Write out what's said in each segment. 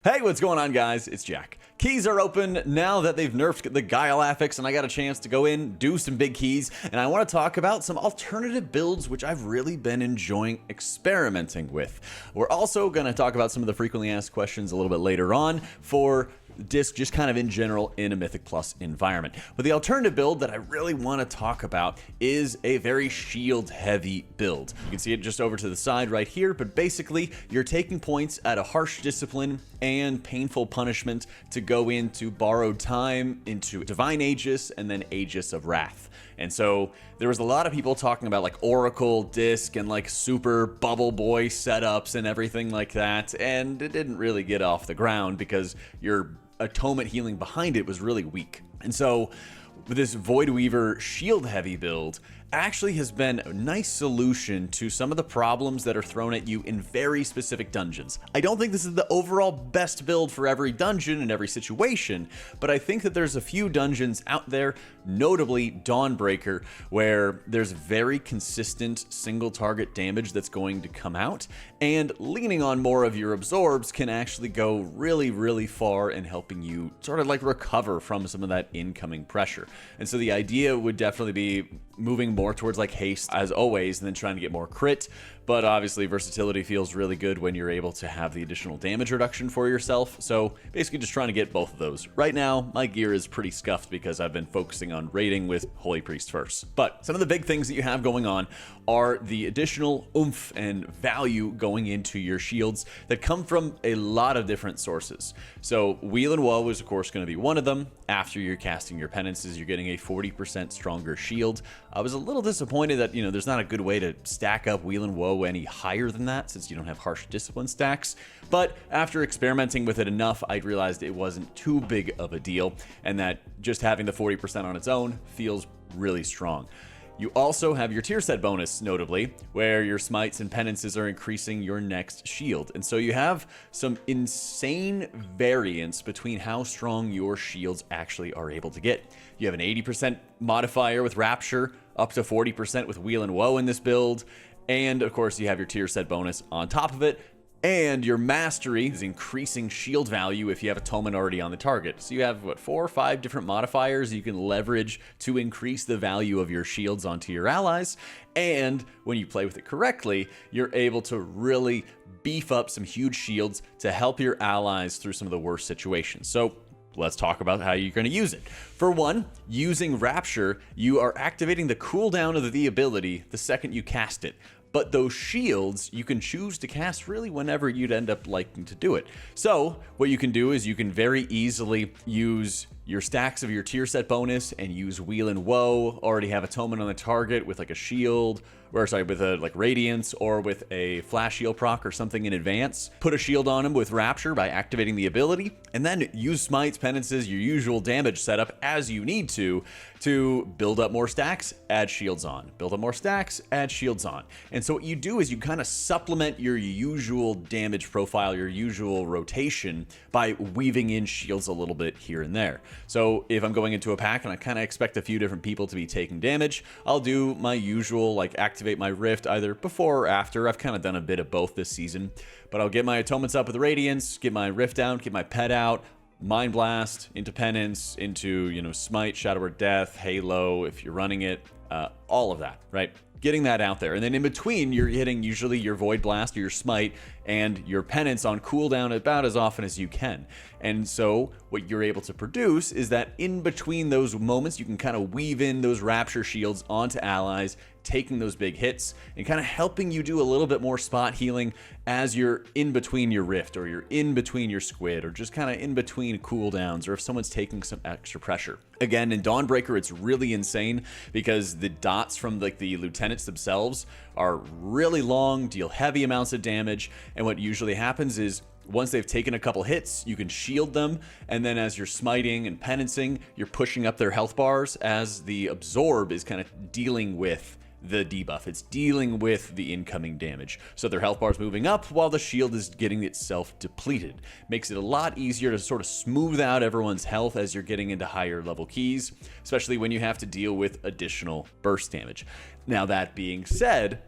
Hey, what's going on, guys? It's Jack. Keys are open now that they've nerfed the Guile affix, and I got a chance to go in, do some big keys, and I want to talk about some alternative builds which I've really been enjoying experimenting with. We're also going to talk about some of the frequently asked questions a little bit later on for disc, just kind of in general in a Mythic Plus environment. But the alternative build that I really want to talk about is a very shield heavy build. You can see it just over to the side right here, but basically you're taking points at a harsh discipline and painful punishment to go into borrowed time, into Divine Aegis, and then Aegis of Wrath. And so there was a lot of people talking about like Oracle disc and like super bubble boy setups and everything like that, and it didn't really get off the ground because your atonement healing behind it was really weak. And so this Void Weaver shield heavy build actually has been a nice solution to some of the problems that are thrown at you in very specific dungeons. I don't think this is the overall best build for every dungeon and every situation, but I think that there's a few dungeons out there, notably Dawnbreaker, where there's very consistent single target damage that's going to come out, and leaning on more of your absorbs can actually go really, really far in helping you sort of like recover from some of that incoming pressure. And so the idea would definitely be moving more towards like haste as always, and then trying to get more crit. But obviously versatility feels really good when you're able to have the additional damage reduction for yourself. So basically just trying to get both of those. Right now, my gear is pretty scuffed because I've been focusing on raiding with Holy Priest first. But some of the big things that you have going on are the additional oomph and value going into your shields that come from a lot of different sources. So Wheel and Woe is of course going to be one of them. After you're casting your penances, you're getting a 40% stronger shield. I was a little disappointed that, there's not a good way to stack up Wheel and Woe any higher than that since you don't have harsh discipline stacks. But after experimenting with it enough, I realized it wasn't too big of a deal and that just having the 40% on its own feels really strong. You also have your tier set bonus, notably, where your smites and penances are increasing your next shield. And so you have some insane variance between how strong your shields actually are able to get. You have an 80% modifier with Rapture, up to 40% with Wheel and Woe in this build. And of course, you have your tier set bonus on top of it. And your mastery is increasing shield value if you have atonement already on the target. So you have, 4 or 5 different modifiers you can leverage to increase the value of your shields onto your allies. And when you play with it correctly, you're able to really beef up some huge shields to help your allies through some of the worst situations. So let's talk about how you're going to use it. For one, using Rapture, you are activating the cooldown of the ability the second you cast it. But those shields, you can choose to cast really whenever you'd end up liking to do it. So what you can do is you can very easily use your stacks of your tier set bonus and use Wheel and Woe, already have atonement on the target with like a shield, with a like Radiance or with a Flash Shield proc or something in advance. Put a shield on him with Rapture by activating the ability, and then use smites, penances, your usual damage setup as you need to build up more stacks, add shields on. Build up more stacks, add shields on. And so what you do is you kind of supplement your usual damage profile, your usual rotation by weaving in shields a little bit here and there. So if I'm going into a pack and I kind of expect a few different people to be taking damage, I'll do my usual, like activate my Rift either before or after. I've kind of done a bit of both this season, but I'll get my atonements up with Radiance, get my Rift out, get my pet out, Mind Blast into Penance, into, Smite, Shadow or Death, Halo, if you're running it, all of that, right? Getting that out there. And then in between, you're hitting usually your Void Blast or your Smite and your Penance on cooldown about as often as you can. And so what you're able to produce is that in between those moments, you can kind of weave in those Rapture shields onto allies, taking those big hits and kind of helping you do a little bit more spot healing as you're in between your Rift or you're in between your Squid or just kind of in between cooldowns or if someone's taking some extra pressure. Again, in Dawnbreaker, it's really insane because the dots from like the lieutenants themselves are really long, deal heavy amounts of damage, and what usually happens is once they've taken a couple hits, you can shield them, and then as you're smiting and penancing, you're pushing up their health bars as the absorb is kind of dealing with the debuff. It's dealing with the incoming damage. So their health bar is moving up while the shield is getting itself depleted. Makes it a lot easier to sort of smooth out everyone's health as you're getting into higher level keys, especially when you have to deal with additional burst damage. Now that being said,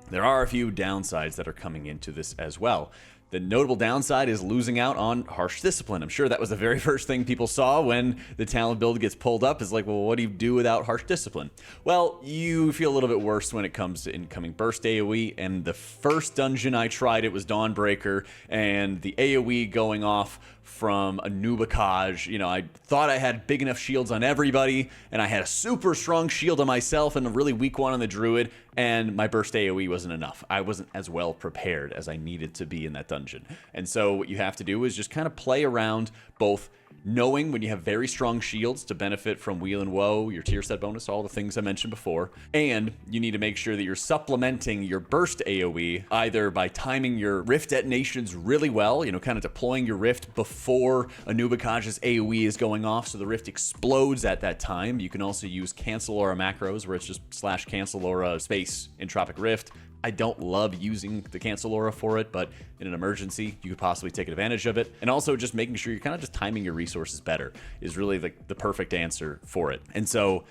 there are a few downsides that are coming into this as well. The notable downside is losing out on Harsh Discipline. I'm sure that was the very first thing people saw when the talent build gets pulled up, is like, well, what do you do without Harsh Discipline? Well, you feel a little bit worse when it comes to incoming burst AoE, and the first dungeon I tried it was Dawnbreaker, and the AoE going off from a Nubakaj. You know, I thought I had big enough shields on everybody, and I had a super strong shield on myself and a really weak one on the Druid, and my burst AoE wasn't enough. I wasn't as well prepared as I needed to be in that dungeon. And so what you have to do is just kind of play around, both knowing when you have very strong shields to benefit from Wheel and Woe, your tier set bonus, all the things I mentioned before, and you need to make sure that you're supplementing your burst AoE either by timing your rift detonations really well, you know, kind of deploying your rift before a Nubakaj's AoE is going off so the rift explodes at that time. You can also use cancel aura macros where it's just / cancel aura space entropic rift. I don't love using the cancel aura for it, but in an emergency, you could possibly take advantage of it. And also just making sure you're kind of just timing your resources better is really the perfect answer for it. And so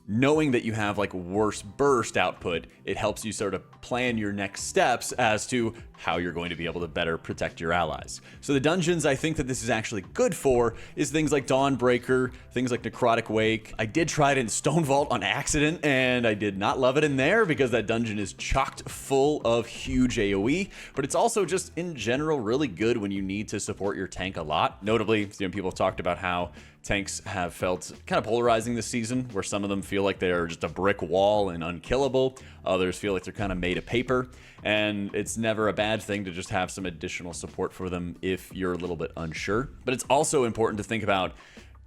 knowing that you have like worse burst output, it helps you sort of plan your next steps as to how you're going to be able to better protect your allies. So the dungeons I think that this is actually good for is things like Dawnbreaker, things like Necrotic Wake. I did try it in Stone Vault on accident, and I did not love it in there because that dungeon is chocked full of huge AoE, but it's also just in general really good when you need to support your tank a lot. Notably, you know, people have talked about how tanks have felt kind of polarizing this season, where some of them feel like they're just a brick wall and unkillable. Others feel like they're kind of made of paper, and it's never a bad thing to just have some additional support for them if you're a little bit unsure. But it's also important to think about,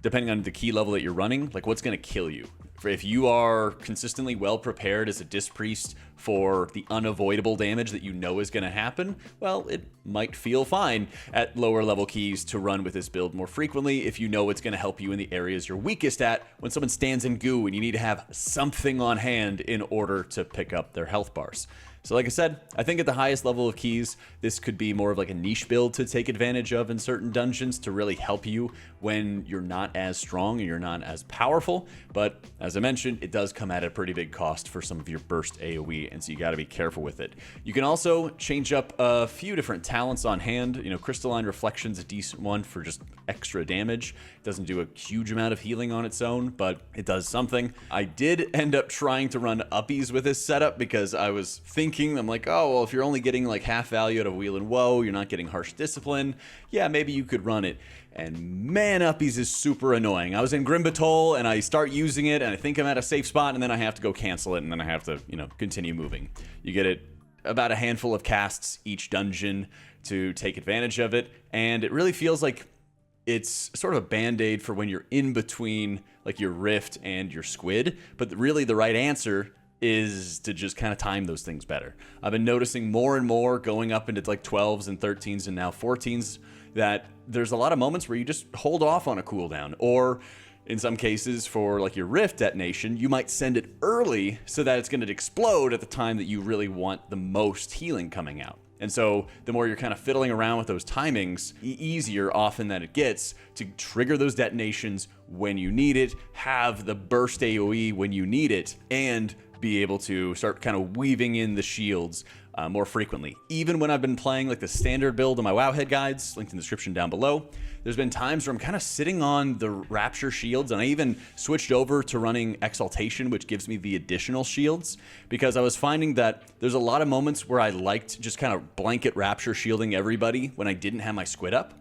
depending on the key level that you're running, like what's going to kill you. If you are consistently well prepared as a Disc Priest for the unavoidable damage that you know is going to happen, well, it might feel fine at lower level keys to run with this build more frequently if you know it's going to help you in the areas you're weakest at when someone stands in goo and you need to have something on hand in order to pick up their health bars. So like I said, I think at the highest level of keys, this could be more of like a niche build to take advantage of in certain dungeons to really help you when you're not as strong and you're not as powerful. But as I mentioned, it does come at a pretty big cost for some of your burst AoE, and so you got to be careful with it. You can also change up a few different talents on hand. You know, Crystalline Reflection's a decent one for just extra damage. It doesn't do a huge amount of healing on its own, but it does something. I did end up trying to run uppies with this setup because I was thinking, I'm like, oh, well, if you're only getting like half value out of Wheel and Woe, you're not getting Harsh Discipline, yeah, maybe you could run it. And man, uppies is super annoying. I was in Grimbatol and I start using it and I think I'm at a safe spot and then I have to go cancel it and then I have to, you know, continue moving. You get it about a handful of casts each dungeon to take advantage of it, and it really feels like it's sort of a band-aid for when you're in between like your Rift and your Squid, but really the right answer is to just kind of time those things better. I've been noticing more and more going up into like 12s and 13s and now 14s that there's a lot of moments where you just hold off on a cooldown, or in some cases for like your Rift detonation, you might send it early so that it's going to explode at the time that you really want the most healing coming out. And so the more you're kind of fiddling around with those timings, easier often that it gets to trigger those detonations when you need it, have the burst AoE when you need it, and be able to start kind of weaving in the shields more frequently. Even when I've been playing like the standard build on my Wowhead guides, linked in the description down below, there's been times where I'm kind of sitting on the Rapture shields, and I even switched over to running Exaltation, which gives me the additional shields, because I was finding that there's a lot of moments where I liked just kind of blanket Rapture shielding everybody when I didn't have my Squid up.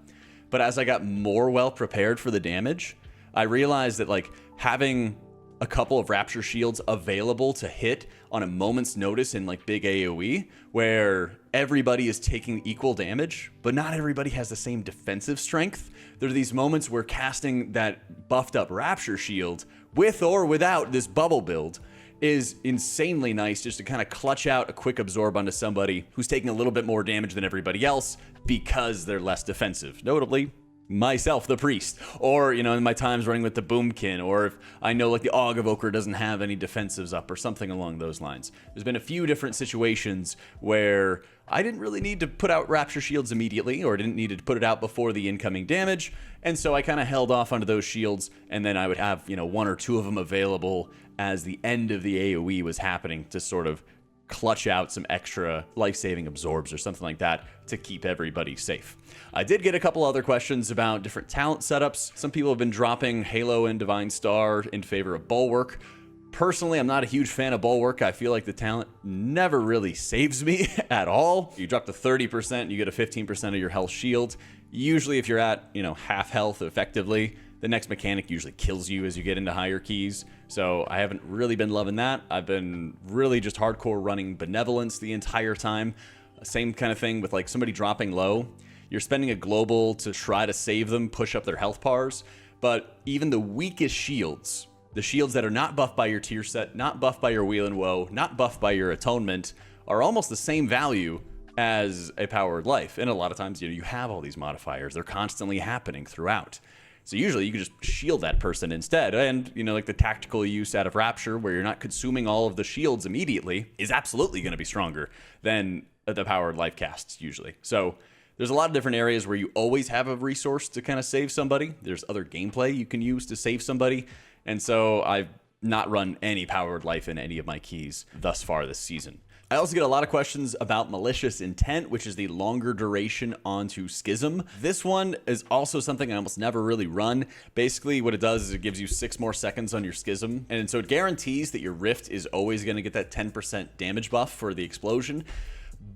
But as I got more well prepared for the damage, I realized that like having a couple of Rapture shields available to hit on a moment's notice in like big AoE, where everybody is taking equal damage, but not everybody has the same defensive strength. There are these moments where casting that buffed up Rapture shield with or without this bubble build is insanely nice, just to kind of clutch out a quick absorb onto somebody who's taking a little bit more damage than everybody else because they're less defensive. Notably, myself, the priest, or, you know, in my times running with the Boomkin, or if I know like the Aug Evoker doesn't have any defensives up or something along those lines. There's been a few different situations where I didn't really need to put out Rapture shields immediately, or didn't need to put it out before the incoming damage, and so I kind of held off onto those shields, and then I would have, you know, one or two of them available as the end of the AoE was happening to sort of clutch out some extra life-saving absorbs or something like that to keep everybody safe. I did get a couple other questions about different talent setups. Some people have been dropping Halo and Divine Star in favor of Bulwark. Personally, I'm not a huge fan of Bulwark. I feel like the talent never really saves me at all. You drop to 30%, you get a 15% of your health shield. Usually if you're at, half health effectively, the next mechanic usually kills you as you get into higher keys. So I haven't really been loving that. I've been really just hardcore running Benevolence the entire time. Same kind of thing with like somebody dropping low. You're spending a global to try to save them, push up their health bars. But even the weakest shields, the shields that are not buffed by your tier set, not buffed by your Wheel and Woe, not buffed by your Atonement, are almost the same value as a Powered Life. And a lot of times, you have all these modifiers. They're constantly happening throughout. So usually you can just shield that person instead. And, like the tactical use out of Rapture, where you're not consuming all of the shields immediately, is absolutely going to be stronger than the Powered Life casts usually. So there's a lot of different areas where you always have a resource to kind of save somebody. There's other gameplay you can use to save somebody. And so I've not run any Powered Life in any of my keys thus far this season. I also get a lot of questions about Malicious Intent, which is the longer duration onto Schism. This one is also something I almost never really run. Basically, what it does is it gives you 6 more seconds on your Schism. And so it guarantees that your Rift is always going to get that 10% damage buff for the explosion.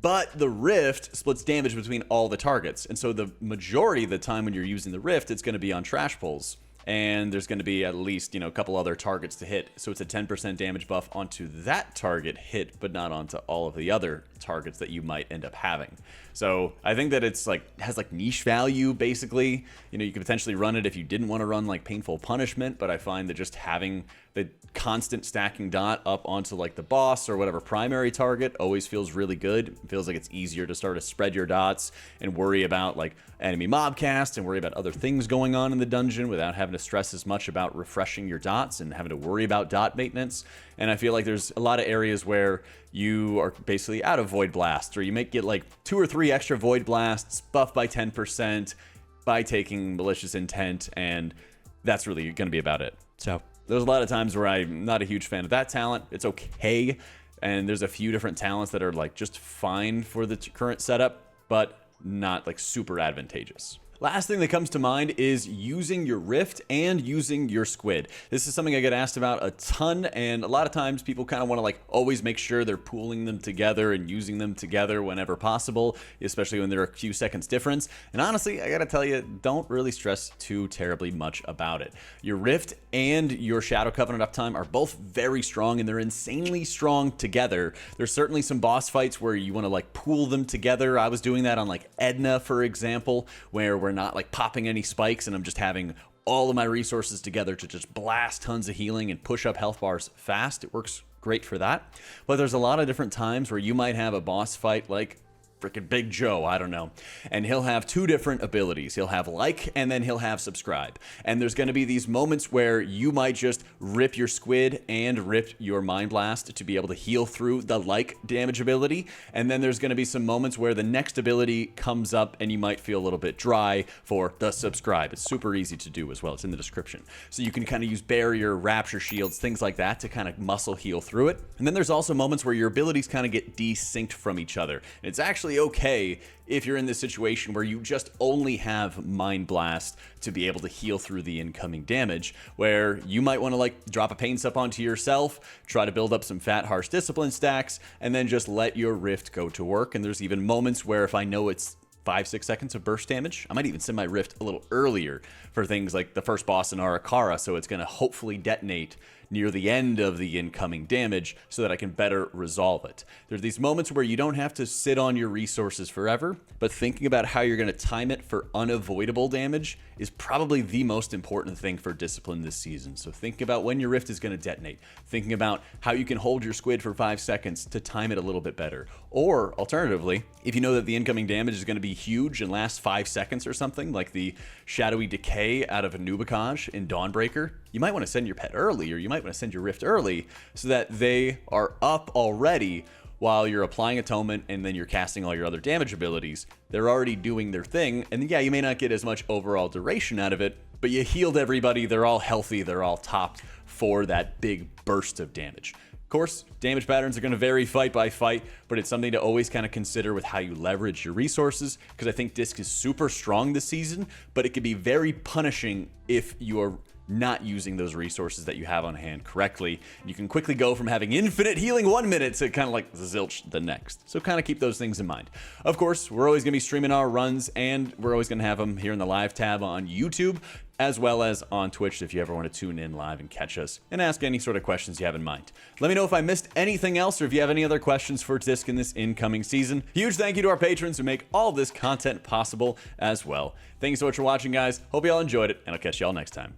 But the Rift splits damage between all the targets. And so the majority of the time when you're using the Rift, it's going to be on trash pulls. And there's going to be at least, a couple other targets to hit. So it's a 10% damage buff onto that target hit, but not onto all of the other targets that you might end up having. So I think that it's has niche value, basically. You could potentially run it if you didn't want to run Painful Punishment, but I find that just having the constant stacking dot up onto the boss or whatever primary target always feels really good. It feels like it's easier to start to spread your dots and worry about enemy mob cast and worry about other things going on in the dungeon without having to stress as much about refreshing your dots and having to worry about dot maintenance. And I feel like there's a lot of areas where you are basically out of Void Blast, or you might get 2 or 3 extra Void Blasts buffed by 10% by taking Malicious Intent, and that's really going to be about it. So there's a lot of times where I'm not a huge fan of that talent. It's okay, and there's a few different talents that are just fine for the current setup, but not super advantageous. Last thing that comes to mind is using your Rift and using your Squid. This is something I get asked about a ton, and a lot of times people kind of want to always make sure they're pooling them together and using them together whenever possible, especially when they're a few seconds difference. And honestly, I gotta tell you, don't really stress too terribly much about it. Your Rift and your Shadow Covenant uptime are both very strong, and they're insanely strong together. There's certainly some boss fights where you want to pool them together. I was doing that on Edna, for example, where we're not popping any spikes and I'm just having all of my resources together to just blast tons of healing and push up health bars fast. It works great for that. But there's a lot of different times where you might have a boss fight freaking Big Joe, I don't know. And he'll have 2 different abilities. He'll have and then he'll have subscribe. And there's going to be these moments where you might just rip your Squid and rip your Mind Blast to be able to heal through the damage ability. And then there's going to be some moments where the next ability comes up and you might feel a little bit dry for the subscribe. It's super easy to do as well. It's in the description. So you can kind of use barrier, rapture shields, things like that to kind of muscle heal through it. And then there's also moments where your abilities kind of get desynced from each other. And it's actually okay if you're in this situation where you just only have Mind Blast to be able to heal through the incoming damage, where you might want to drop a Pain Sup onto yourself, try to build up some fat harsh discipline stacks, and then just let your Rift go to work. And there's even moments where if I know it's 5-6 seconds of burst damage, I might even send my Rift a little earlier for things like the first boss in Arakara, so it's going to hopefully detonate near the end of the incoming damage so that I can better resolve it. There's these moments where you don't have to sit on your resources forever, but thinking about how you're going to time it for unavoidable damage is probably the most important thing for Discipline this season. So think about when your Rift is going to detonate, thinking about how you can hold your Squid for 5 seconds to time it a little bit better. Or alternatively, if you know that the incoming damage is going to be huge and last 5 seconds or something, like the Shadowy Decay out of a Nubicage in Dawnbreaker, you might want to send your pet early, or you might want to send your Rift early so that they are up already while you're applying Atonement and then you're casting all your other damage abilities. They're already doing their thing, and yeah, you may not get as much overall duration out of it, but you healed everybody, they're all healthy, they're all topped for that big burst of damage. course, damage patterns are going to vary fight by fight, but it's something to always kind of consider with how you leverage your resources, because I think Disc is super strong this season, but it can be very punishing if you are not using those resources that you have on hand correctly. You can quickly go from having infinite healing 1 minute to kind of like zilch the next. So kind of keep those things in mind. Of course, we're always going to be streaming our runs, and we're always going to have them here in the live tab on YouTube, as well as on Twitch if you ever want to tune in live and catch us and ask any sort of questions you have in mind. Let me know if I missed anything else, or if you have any other questions for Disc in this incoming season. Huge thank you to our patrons who make all this content possible as well. Thank you so much for watching, guys. Hope you all enjoyed it, and I'll catch you all next time.